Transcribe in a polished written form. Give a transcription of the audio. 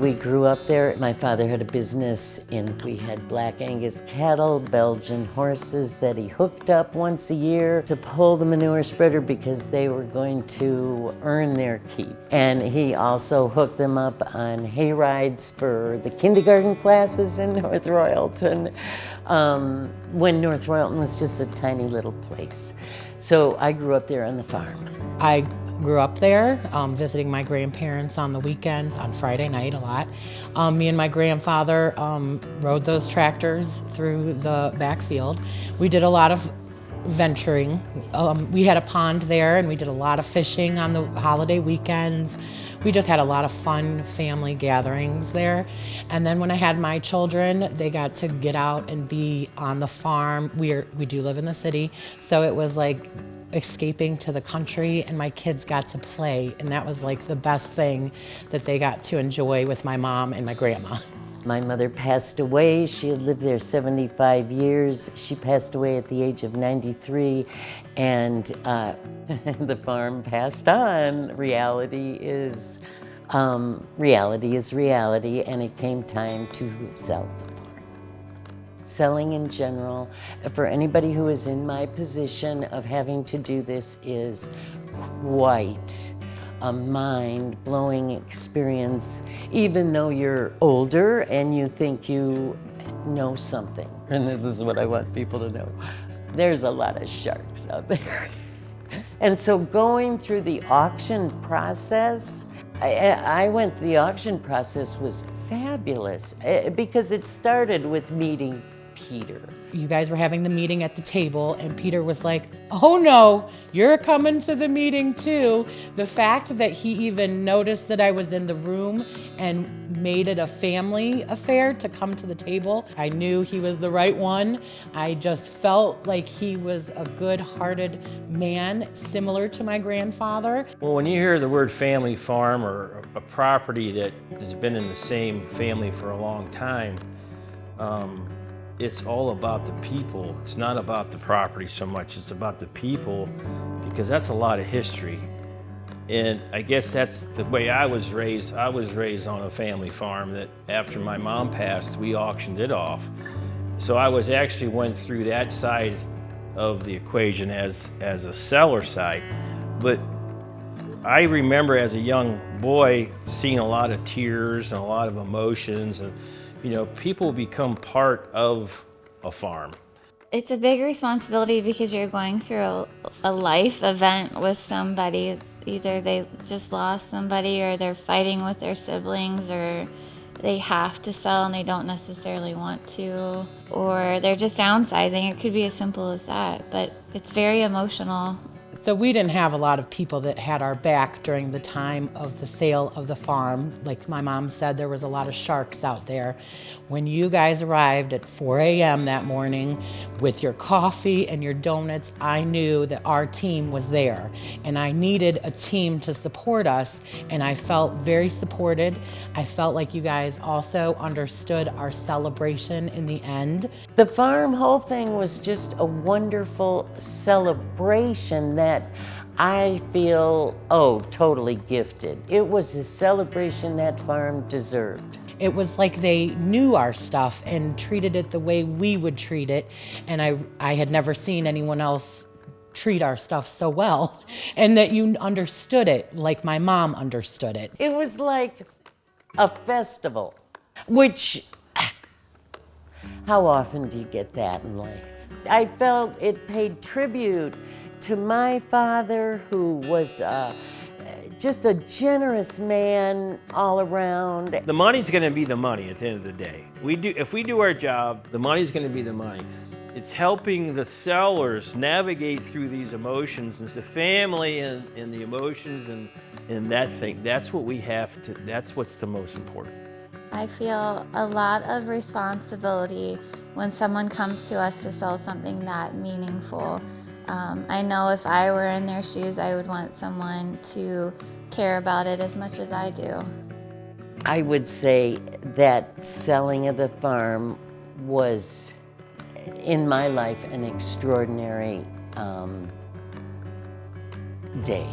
We grew up there. My father had a business we had Black Angus cattle, Belgian horses that he hooked up once a year to pull the manure spreader because they were going to earn their keep. And he also hooked them up on hay rides for the kindergarten classes in North Royalton, when North Royalton was just a tiny little place. So I grew up there on the farm. I grew up there, visiting my grandparents on the weekends, on Friday night a lot. Me and my grandfather rode those tractors through the backfield. We did a lot of venturing. We had a pond there and we did a lot of fishing on the holiday weekends. We just had a lot of fun family gatherings there. And then when I had my children, they got to get out and be on the farm. We do live in the city, so it was like escaping to the country, and my kids got to play, and that was like the best thing that they got to enjoy with my mom and my grandma. My mother passed away. She had lived there 75 years. She passed away at the age of 93, and the farm passed on. Reality is reality, and it came time to sell the farm. Selling in general, for anybody who is in my position of having to do this, is quite a mind-blowing experience, even though you're older and you think you know something. And this is what I want people to know. There's a lot of sharks out there. And so going through the auction process, the auction process was fabulous because it started with meeting Peter. You guys were having the meeting at the table, and Peter was like, "Oh no, you're coming to the meeting too." The fact that he even noticed that I was in the room and made it a family affair to come to the table, I knew he was the right one. I just felt like he was a good-hearted man, similar to my grandfather. Well, when you hear the word family farm or a property that has been in the same family for a long time, it's all about the people. It's not about the property so much, it's about the people, because that's a lot of history. And I guess that's the way I was raised. I was raised on a family farm that after my mom passed, we auctioned it off. So I went through that side of the equation as a seller side. But I remember as a young boy seeing a lot of tears and a lot of emotions, and people become part of a farm. It's a big responsibility because you're going through a life event with somebody. Either they just lost somebody, or they're fighting with their siblings, or they have to sell and they don't necessarily want to, or they're just downsizing. It could be as simple as that, but it's very emotional. So we didn't have a lot of people that had our back during the time of the sale of the farm. Like my mom said, there was a lot of sharks out there. When you guys arrived at 4 a.m. that morning with your coffee and your donuts, I knew that our team was there, and I needed a team to support us, and I felt very supported. I felt like you guys also understood our celebration in the end. The farm whole thing was just a wonderful celebration that I feel, totally gifted. It was a celebration that farm deserved. It was like they knew our stuff and treated it the way we would treat it, and I had never seen anyone else treat our stuff so well, and that you understood it like my mom understood it. It was like a festival, which, how often do you get that in life? I felt it paid tribute to my father, who was just a generous man all around. The money's going to be the money at the end of the day. If we do our job, the money's going to be the money. It's helping the sellers navigate through these emotions, and the family and the emotions and that thing. That's what we have to, that's what's the most important. I feel a lot of responsibility when someone comes to us to sell something that meaningful. I know if I were in their shoes, I would want someone to care about it as much as I do. I would say that selling of the farm was, in my life, an extraordinary day.